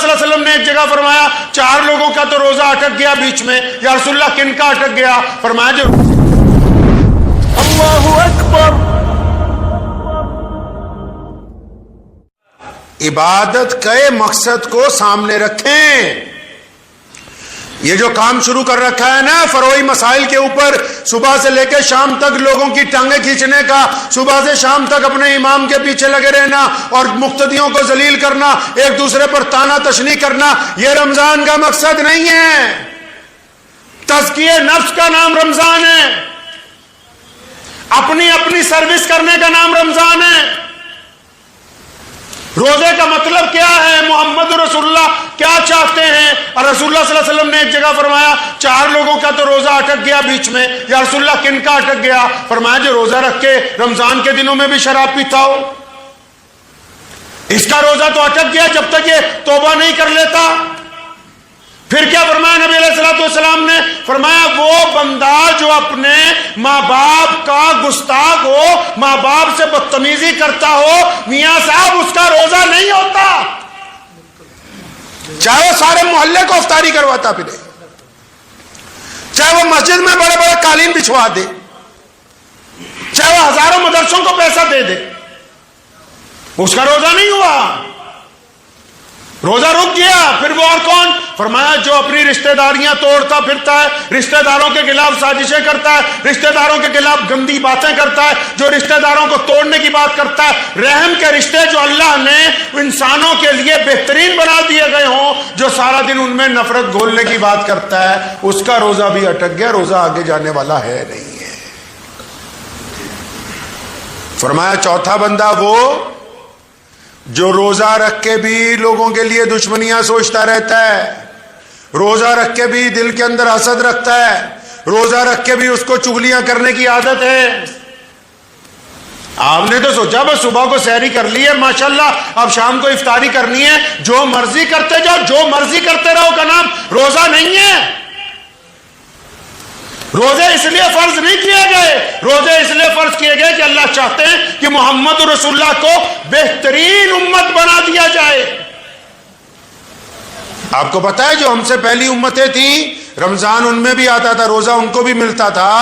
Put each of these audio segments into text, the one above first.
اللہ صلی اللہ علیہ وسلم نے ایک جگہ فرمایا 4 لوگوں کا تو روزہ اٹک گیا بیچ میں. یا رسول اللہ کن کا اٹک گیا؟ فرمایا جو اللہ اکبر. عبادت کے مقصد کو سامنے رکھیں. یہ جو کام شروع کر رکھا ہے نا فروئی مسائل کے اوپر، صبح سے لے کے شام تک لوگوں کی ٹانگیں کھینچنے کا، صبح سے شام تک اپنے امام کے پیچھے لگے رہنا اور مقتدیوں کو ذلیل کرنا، ایک دوسرے پر تانا تشنی کرنا، یہ رمضان کا مقصد نہیں ہے. تزکیہ نفس کا نام رمضان ہے، اپنی سروس کرنے کا نام رمضان ہے. روزے کا مطلب کیا ہے؟ محمد رسول اللہ کیا چاہتے ہیں؟ اور رسول اللہ صلی اللہ علیہ وسلم نے ایک جگہ فرمایا 4 لوگوں کا تو روزہ اٹک گیا بیچ میں. یا رسول اللہ کن کا اٹک گیا؟ فرمایا جو روزہ رکھ کے رمضان کے دنوں میں بھی شراب پیتا ہو، اس کا روزہ تو اٹک گیا جب تک یہ توبہ نہیں کر لیتا. پھر کیا فرمایا نبی علیہ الصلوۃ والسلام نے؟ فرمایا وہ بندہ جو اپنے ماں باپ کا گستاخ ہو، ماں باپ سے بدتمیزی کرتا ہو، میاں صاحب اس کا روزہ نہیں ہوتا. چاہے وہ سارے محلے کو افطاری کرواتا پھرے، چاہے وہ مسجد میں بڑے بڑے قالین بچھوا دے، چاہے وہ ہزاروں مدرسوں کو پیسہ دے دے، اس کا روزہ نہیں ہوا، روزہ رک گیا. پھر وہ اور کون؟ فرمایا جو اپنی رشتہ داریاں توڑتا پھرتا ہے، رشتہ داروں کے خلاف سازشیں کرتا ہے، رشتہ داروں کے خلاف گندی باتیں کرتا ہے، جو رشتہ داروں کو توڑنے کی بات کرتا ہے، رحم کے رشتے جو اللہ نے انسانوں کے لیے بہترین بنا دیے گئے ہوں، جو سارا دن ان میں نفرت گھولنے کی بات کرتا ہے، اس کا روزہ بھی اٹک گیا، روزہ آگے جانے والا ہے نہیں ہے. فرمایا چوتھا بندہ وہ جو روزہ رکھ کے بھی لوگوں کے لیے دشمنیاں سوچتا رہتا ہے، روزہ رکھ کے بھی دل کے اندر حسد رکھتا ہے، روزہ رکھ کے بھی اس کو چغلیاں کرنے کی عادت ہے. آپ نے تو سوچا بس صبح کو سحری کر لی ہے ماشاءاللہ، اب شام کو افطاری کرنی ہے، جو مرضی کرتے جاؤ، جو مرضی کرتے رہو کا نام روزہ نہیں ہے. روزے اس لیے فرض نہیں کیے گئے، روزے اس لیے فرض کیے گئے کہ اللہ چاہتے ہیں کہ محمد رسول اللہ کو بہترین امت بنا دیا جائے. آپ کو پتا ہے جو ہم سے پہلی امتیں تھیں، رمضان ان میں بھی آتا تھا، روزہ ان کو بھی ملتا تھا،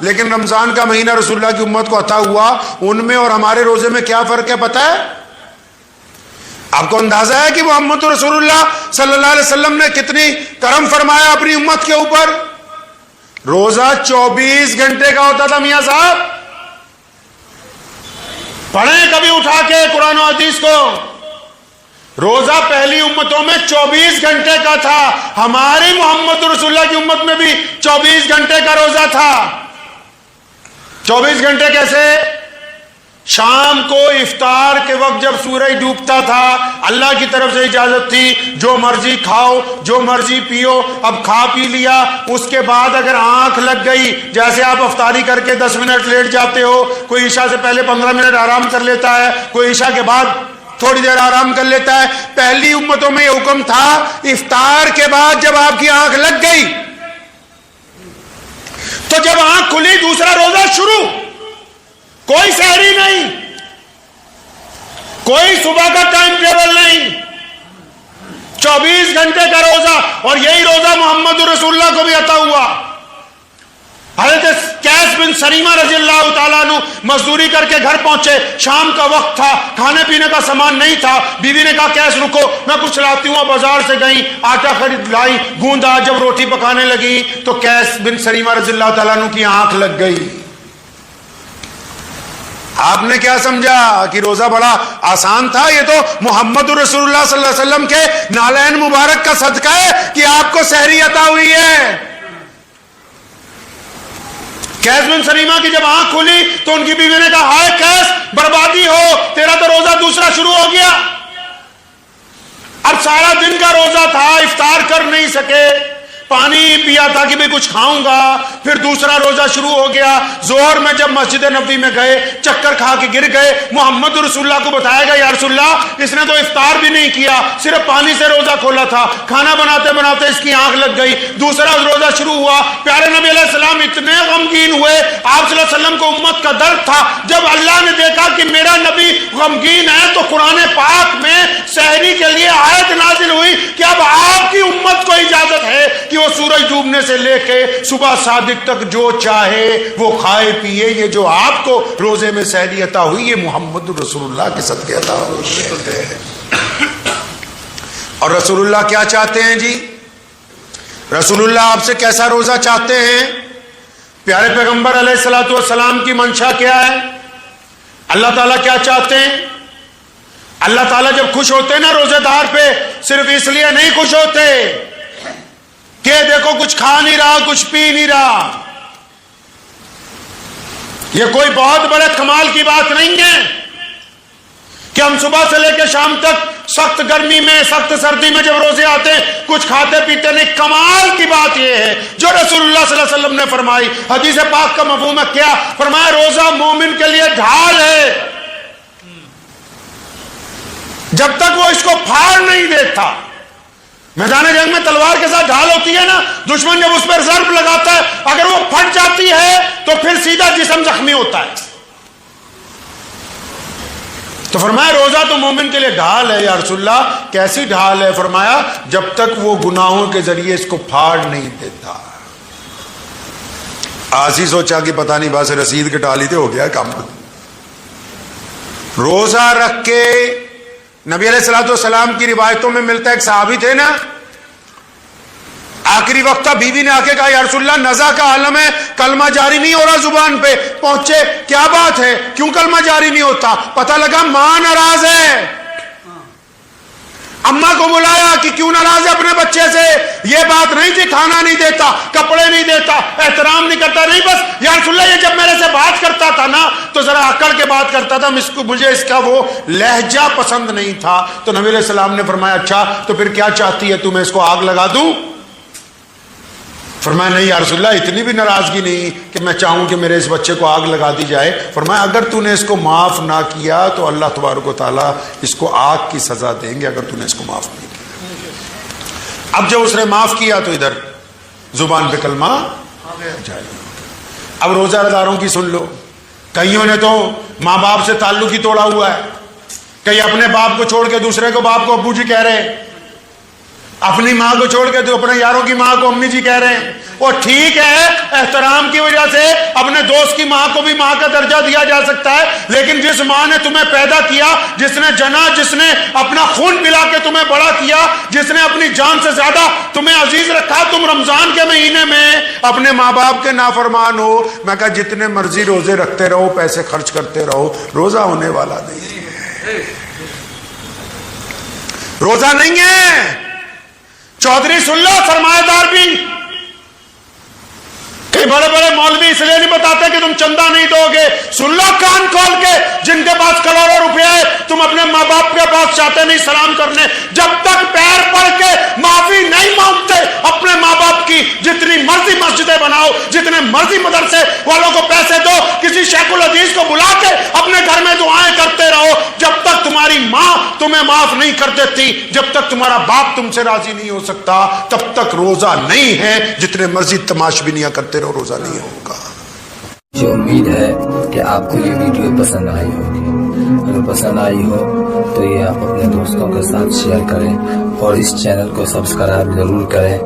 لیکن رمضان کا مہینہ رسول اللہ کی امت کو عطا ہوا. ان میں اور ہمارے روزے میں کیا فرق ہے پتا ہے؟ آپ کو اندازہ ہے کہ محمد رسول اللہ صلی اللہ علیہ وسلم نے کتنی کرم فرمایا اپنی امت کے اوپر؟ روزہ 24 گھنٹے کا ہوتا تھا میاں صاحب. پڑھیں کبھی اٹھا کے قرآن و حدیث کو. روزہ پہلی امتوں میں 24 گھنٹے کا تھا، ہماری محمد رسول اللہ کی امت میں بھی 24 گھنٹے کا روزہ تھا. 24 گھنٹے کیسے؟ شام کو افطار کے وقت جب سورج ڈوبتا تھا اللہ کی طرف سے اجازت تھی جو مرضی کھاؤ جو مرضی پیو. اب کھا پی لیا، اس کے بعد اگر آنکھ لگ گئی، جیسے آپ افطاری کر کے 10 منٹ لیٹ جاتے ہو، کوئی عشاء سے پہلے 15 منٹ آرام کر لیتا ہے، کوئی عشاء کے بعد تھوڑی دیر آرام کر لیتا ہے. پہلی امتوں میں یہ حکم تھا افطار کے بعد جب آپ کی آنکھ لگ گئی تو جب آنکھ کھلی دوسرا روزہ شروع. کوئی سحری نہیں، کوئی صبح کا ٹائم ٹیبل نہیں، 24 گھنٹے کا روزہ. اور یہی روزہ محمد رسول اللہ کو بھی عطا ہوا. حضرت کیس بن سریمہ رضی اللہ تعالیٰ عنہ مزدوری کر کے گھر پہنچے، شام کا وقت تھا، کھانے پینے کا سامان نہیں تھا. بیوی نے کہا کیس رکو میں کچھ لاتی ہوں. بازار سے گئی، آٹا خرید لائی، گوندا. جب روٹی پکانے لگی تو کیس بن سریمہ رضی اللہ تعالیٰ عنہ کی آنکھ لگ گئی. آپ نے کیا سمجھا کہ روزہ بڑا آسان تھا؟ یہ تو محمد رسول اللہ صلی اللہ علیہ وسلم کے نالین مبارک کا صدقہ ہے کہ آپ کو سحری عطا ہوئی ہے. کیس بن سریمہ کی جب آنکھ کھلی تو ان کی بیوی نے کہا ہائے کیس بربادی ہو، تیرا تو روزہ دوسرا شروع ہو گیا. اب سارا دن کا روزہ تھا، افطار کر نہیں سکے، پانی پیا تھا کہ بھی کچھ کھاؤں گا. پھر دوسرا روزہ شروع ہو گیا. ظہر میں جب مسجد نبوی میں گئے چکر کھا کے گر گئے. محمد رسول اللہ کو بتایا گیا یا رسول اللہ اس نے تو افطار بھی نہیں کیا، صرف پانی سے روزہ کھولا تھا، کھانا بناتے بناتے اس کی آنکھ لگ گئی. دوسرا روزہ شروع ہوا. پیارے نبی علیہ السلام اتنے غمگین ہوئے، آپ صلی اللہ علیہ وسلم کو امت کا درد تھا. جب اللہ نے دیکھا کہ میرا نبی غمگین ہے تو قرآن پاک میں سحری کے لیے آیت نازل ہوئی سورج ڈوبنے سے لے کے صبح صادق تک جو چاہے وہ کھائے پیے. یہ جو آپ کو روزے میں سحری عطا ہوئی یہ محمد رسول اللہ کے صدقے عطا ہوئی ہے. اور رسول اللہ کیا چاہتے ہیں جی؟ رسول اللہ آپ سے کیسا روزہ چاہتے ہیں؟ پیارے پیغمبر علیہ الصلوۃ والسلام کی منشا کیا ہے؟ اللہ تعالیٰ کیا چاہتے ہیں؟ اللہ تعالیٰ جب خوش ہوتے ہیں نا روزے دار پہ، صرف اس لیے نہیں خوش ہوتے کہ دیکھو کچھ کھا نہیں رہا کچھ پی نہیں رہا. یہ کوئی بہت بڑے کمال کی بات نہیں ہے کہ ہم صبح سے لے کے شام تک سخت گرمی میں سخت سردی میں جب روزے آتے ہیں کچھ کھاتے پیتے نہیں. کمال کی بات یہ ہے جو رسول اللہ صلی اللہ علیہ وسلم نے فرمائی. حدیث پاک کا مفہوم ہے کیا؟ فرمایا روزہ مومن کے لیے ڈھال ہے جب تک وہ اس کو پھاڑ نہیں دیتا. میدان جنگ میں تلوار کے ساتھ ڈھال ہوتی ہے نا، دشمن جب اس پر ضرب لگاتا ہے اگر وہ پھٹ جاتی ہے تو پھر سیدھا جسم زخمی ہوتا ہے. تو فرمایا روزہ تو مومن کے لیے ڈھال ہے. یا رسول اللہ کیسی ڈھال ہے؟ فرمایا جب تک وہ گناہوں کے ذریعے اس کو پھاڑ نہیں دیتا. آسی سوچا کہ پتہ نہیں بس رسید کے ٹالی تھے ہو گیا کام. روزہ رکھ کے نبی علیہ الصلوۃ والسلام کی روایتوں میں ملتا ہے ایک صحابی تھے نا، آخری وقت تھا، بیوی نے آ کے کہا یا رسول اللہ نزا کا عالم ہے، کلمہ جاری نہیں ہو رہا زبان پہ. پہنچے کیا بات ہے، کیوں کلمہ جاری نہیں ہوتا؟ پتہ لگا ماں ناراض ہے. اماں کو بلایا کہ کیوں ناراض ہے اپنے بچے سے؟ یہ بات نہیں تھی کھانا نہیں دیتا، کپڑے نہیں دیتا، احترام نہیں کرتا. نہیں بس یا رسول اللہ یہ جب میرے سے بات کرتا تھا نا تو ذرا اکڑ کے بات کرتا تھا، مجھے اس کا وہ لہجہ پسند نہیں تھا. تو نبی علیہ السلام نے فرمایا اچھا تو پھر کیا چاہتی ہے، تمہیں اس کو آگ لگا دوں؟ فرمایا نہیں یا رسول اللہ اتنی بھی ناراضگی نہیں کہ میں چاہوں کہ میرے اس بچے کو آگ لگا دی جائے. فرمایا اگر تو نے اس کو معاف نہ کیا تو اللہ تبارک و تعالیٰ اس کو آگ کی سزا دیں گے اگر تو نے اس کو معاف نہیں کیا. اب جب اس نے معاف کیا تو ادھر زبان پہ کلمہ جائے. اب روزہ داروں کی سن لو، کئیوں نے تو ماں باپ سے تعلق ہی توڑا ہوا ہے. کئی اپنے باپ کو چھوڑ کے دوسرے کو باپ کو ابو جی کہہ رہے ہیں، اپنی ماں کو چھوڑ کے تو اپنے یاروں کی ماں کو امی جی کہہ رہے ہیں. اور ٹھیک ہے احترام کی وجہ سے اپنے دوست کی ماں کو بھی ماں کا درجہ دیا جا سکتا ہے، لیکن جس ماں نے تمہیں پیدا کیا، جس نے جنا، جس نے اپنا خون پلا کے تمہیں بڑا کیا، جس نے اپنی جان سے زیادہ تمہیں عزیز رکھا، تم رمضان کے مہینے میں اپنے ماں باپ کے نافرمان ہو. میں کہا جتنے مرضی روزے رکھتے رہو، پیسے خرچ کرتے رہو، روزہ ہونے والا نہیں ہے. روزہ نہیں ہے. چودھری سن لو، سرمایہ دار بھی، بڑے بڑے مولوی اس لیے نہیں بتاتے کہ تم چندہ نہیں دو گے. سن لو کان کھول کے، جن کے پاس کروڑوں روپے ہے تم اپنے ماں باپ کے پاس چاہتے نہیں سلام کرنے. جب تک پیر پڑ کے معافی نہیں مانگتے اپنے ماں باپ کی، جتنی مرضی مسجدیں بناؤ، جتنے مرضی مدرسے والوں کو پیسے دو، کسی شیخ الحدیث کو بلا کے اپنے گھر میں دعائیں کرتے رہو، جب تک تمہاری ماں تمہیں معاف نہیں کر دیتی، جب تک تمہارا باپ تم سے راضی نہیں ہو سکتا، تب تک روزہ نہیں ہے. جتنے مرضی تماش بینیاں کرتے رہو روزہ نہیں ہوگا. مجھے امید ہے کہ آپ کو یہ ویڈیو پسند آئی ہوگی. اگر پسند آئی ہو تو یہ آپ اپنے دوستوں کے ساتھ شیئر کریں اور اس چینل کو سبسکرائب ضرور کریں.